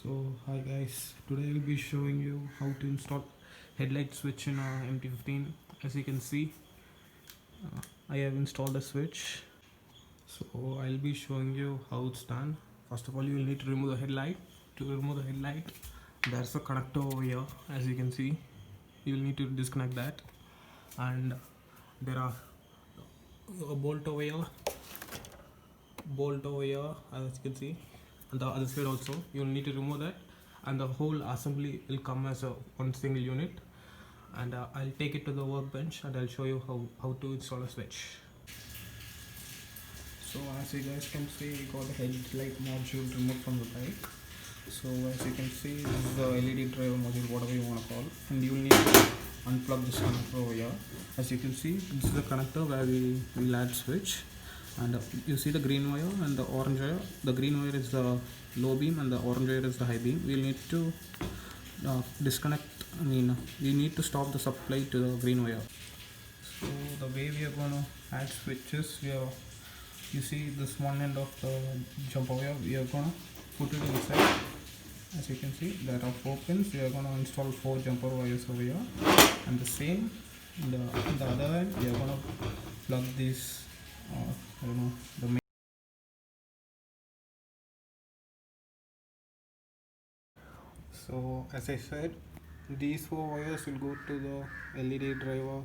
So hi guys, today I'll be showing you how to install headlight switch in MT15. As you can see, I have installed a switch. So I'll be showing you how it's done. First of all, you will need to remove the headlight. To remove the headlight, there's a connector over here. As you can see, you will need to disconnect that, and there are a bolt over here, as you can see. And the other side also you'll need to remove that, and the whole assembly will come as a one single unit. And I'll take it to the workbench and I'll show you how to install a switch. So as you guys can see, we got the headlight module removed from the bike. So as you can see, this is the LED driver module, whatever you want to call, and you will need to unplug this connector over here. As you can see, this is the connector where we will add switch. And you see the green wire and the orange wire. The green wire is the low beam and the orange wire is the high beam. We'll need to disconnect, we need to stop the supply to the green wire. So the way we are going to add switches, you see this one end of the jumper wire, we are going to put it inside. As you can see, there are 4 pins. We are going to install 4 jumper wires over here, and the same in the other end we are going to plug these the main. So as I said, these 4 wires will go to the LED driver,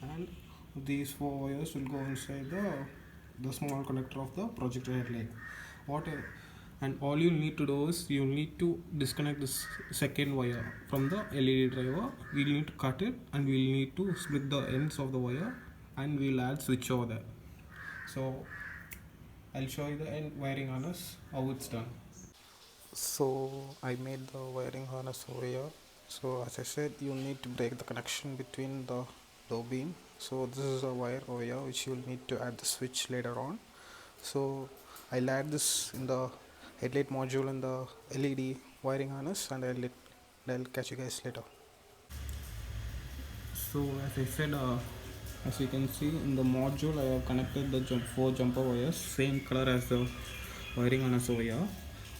and these 4 wires will go inside the small connector of the projector headlight. And all you need to do is you need to disconnect this second wire from the LED driver. We need to cut it, and we will need to split the ends of the wire, and we will add switch over there. So I'll show you the end wiring harness, how it's done. So I made the wiring harness over here. So as I said, you need to break the connection between the low beam. So this is a wire over here which you will need to add the switch later on. So I'll add this in the headlight module and the LED wiring harness, and I'll catch you guys later. So as I said, as you can see in the module, I have connected the 4 jumper wires, same color as the wiring harness over here.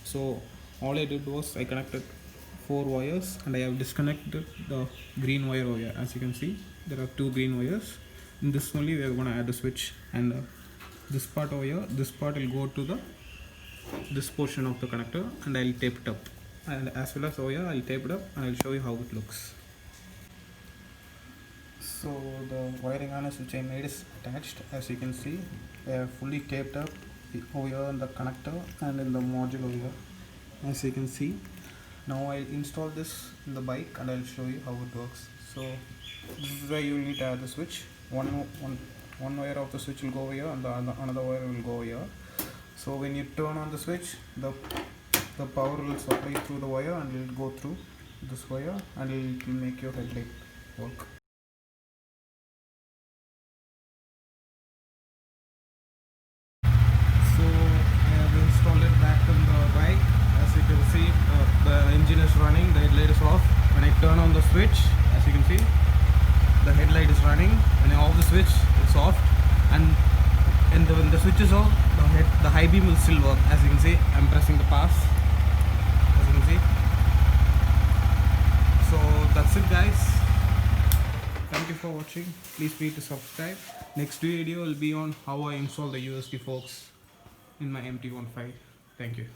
So all I did was I connected 4 wires, and I have disconnected the green wire over here. As you can see, there are 2 green wires. In this only we are going to add the switch, and this part over here, this part will go to this portion of the connector, and I'll tape it up. And as well as over here, I'll tape it up and I'll show you how it looks. So the wiring harness which I made is attached. As you can see, they are fully taped up over here in the connector and in the module over here. As you can see, now I'll install this in the bike and I'll show you how it works. So this is where you need to add the switch. One wire of the switch will go over here, and another wire will go over here. So when you turn on the switch, the power will supply through the wire, and it will go through this wire, and it will make your headlight work. The engine is running, the headlight is off. When I turn on the switch, as you can see, the headlight is running. When I off the switch, it's off, and when the switch is off, the high beam will still work. As you can see, I'm pressing the pass, as you can see. So that's it guys, thank you for watching. Please feel free to subscribe. Next video will be on how I install the USB forks in my MT15. Thank you.